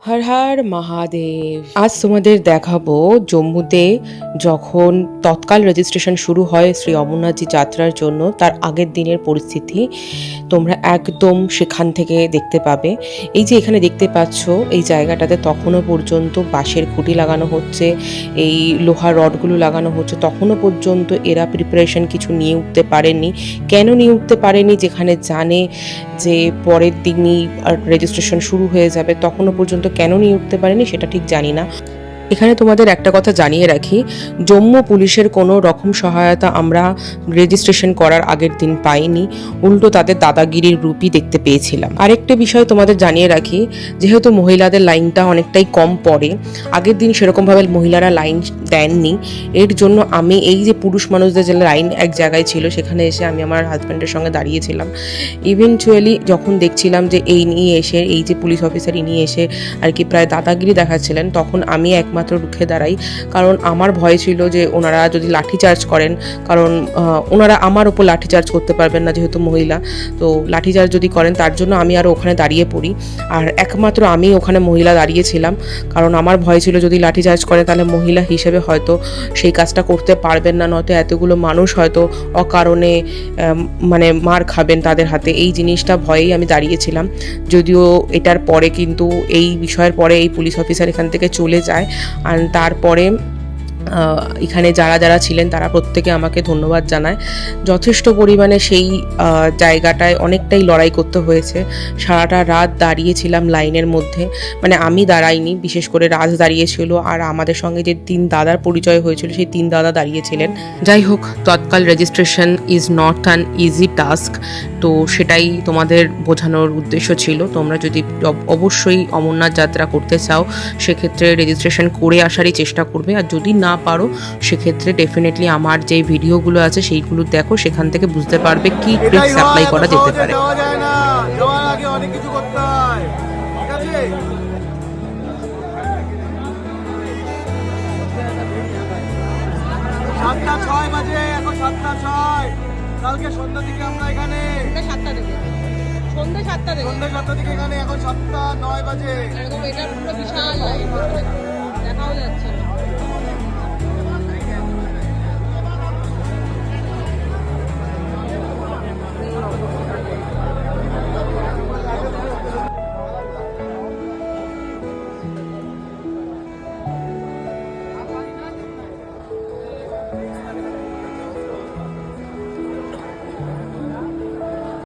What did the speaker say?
হর হর মহাদেব। আজ তোমাদের দেখাবো জম্মুতে যখন তৎকাল রেজিস্ট্রেশন শুরু হয় শ্রী অমরনাথজি যাত্রার জন্য তার আগের দিনের পরিস্থিতি তোমরা একদম সেখান থেকে দেখতে পাবে। এই যে এখানে দেখতে পাচ্ছ এই জায়গাটাতে তখনও পর্যন্ত বাঁশের খুঁটি লাগানো হচ্ছে, এই লোহার রডগুলো লাগানো হচ্ছে, তখনও পর্যন্ত এরা প্রিপারেশন কিছু নিয়ে উঠতে পারেনি। কেন নিয়ে উঠতে পারেনি? যেখানে জানে যে পরের দিনই রেজিস্ট্রেশন শুরু হয়ে যাবে, তখনও পর্যন্ত কেন নিয়ে উঠতে পারেনি সেটা ঠিক জানি না। এখানে তোমাদের একটা কথা জানিয়ে রাখি, জম্মু পুলিশের কোনো রকম সহায়তা আমরা রেজিস্ট্রেশন করার আগের দিন পাইনি, উল্টো তাদের দাদাগিরির রূপই দেখতে পেয়েছিলাম। আরেকটা বিষয় তোমাদের জানিয়ে রাখি, যেহেতু মহিলাদের লাইনটা অনেকটাই কম পড়ে, আগের দিন সেরকমভাবে মহিলারা লাইন দেননি, এর জন্য আমি এই যে পুরুষ মানুষদের যে লাইন এক জায়গায় ছিল সেখানে এসে আমি আমার হাজব্যান্ডের সঙ্গে দাঁড়িয়েছিলাম। ইভেনচুয়ালি যখন দেখছিলাম যে এই যে পুলিশ অফিসার ইনি এসে আর কি প্রায় দাদাগিরি দেখাচ্ছিলেন, তখন আমি একমাত্র রুখে দাঁড়াই, কারণ আমার ভয় ছিল যে ওনারা যদি লাঠিচার্জ করেন, কারণ ওনারা আমার ওপর লাঠিচার্জ করতে পারবেন না যেহেতু মহিলা, তো লাঠিচার্জ যদি করেন তার জন্য আমি আরও ওখানে দাঁড়িয়ে পড়ি। আর একমাত্র আমি ওখানে মহিলা দাঁড়িয়েছিলাম, কারণ আমার ভয় ছিল যদি লাঠিচার্জ করে তাহলে মহিলা হিসেবে হয়তো সেই কাজটা করতে পারবেন না, নয়তো এতগুলো মানুষ হয়তো অকারণে মানে মার খাবেন তাদের হাতে, এই জিনিসটা ভয়েই আমি দাঁড়িয়েছিলাম। যদিও এটার পরে কিন্তু এই বিষয়ের পরে এই পুলিশ অফিসার এখান থেকে চলে যায়, আর তারপরে এখানে যারা যারা ছিলেন তারা প্রত্যেকে আমাকে ধন্যবাদ জানায়। যথেষ্ট পরিমাণে সেই জায়গাটায় অনেকটাই লড়াই করতে হয়েছে, সারাটা রাত দাঁড়িয়েছিলাম লাইনের মধ্যে, মানে আমি দাঁড়াইনি, বিশেষ করে রাজ দাঁড়িয়েছিল আর আমাদের সঙ্গে যে 3 দাদার পরিচয় হয়েছিল সেই 3 দাদা দাঁড়িয়েছিলেন। যাই হোক, Tatkal registration is not an easy task, তো সেটাই তোমাদের বোঝানোর উদ্দেশ্য ছিল। তোমরা যদি অবশ্যই অমরনাথ যাত্রা করতে চাও সেক্ষেত্রে রেজিস্ট্রেশন করে আসারই চেষ্টা করবে, আর যদি না পারো সেক্ষেত্রে ডেফিনেটলি আমার যে ভিডিওগুলো আছে সেইগুলো দেখো, সেখান থেকে বুঝতে পারবে কি ট্রিক্স অ্যাপ্লাই করা যেতে পারে। কালকে সন্ধ্যা থেকে আমরা এখানে সন্ধ্যা 7টা থেকে এখানে, এখন 7:09 বাজে। এটা পুরো বিশাল লাইন, দেখাও যাচ্ছে না।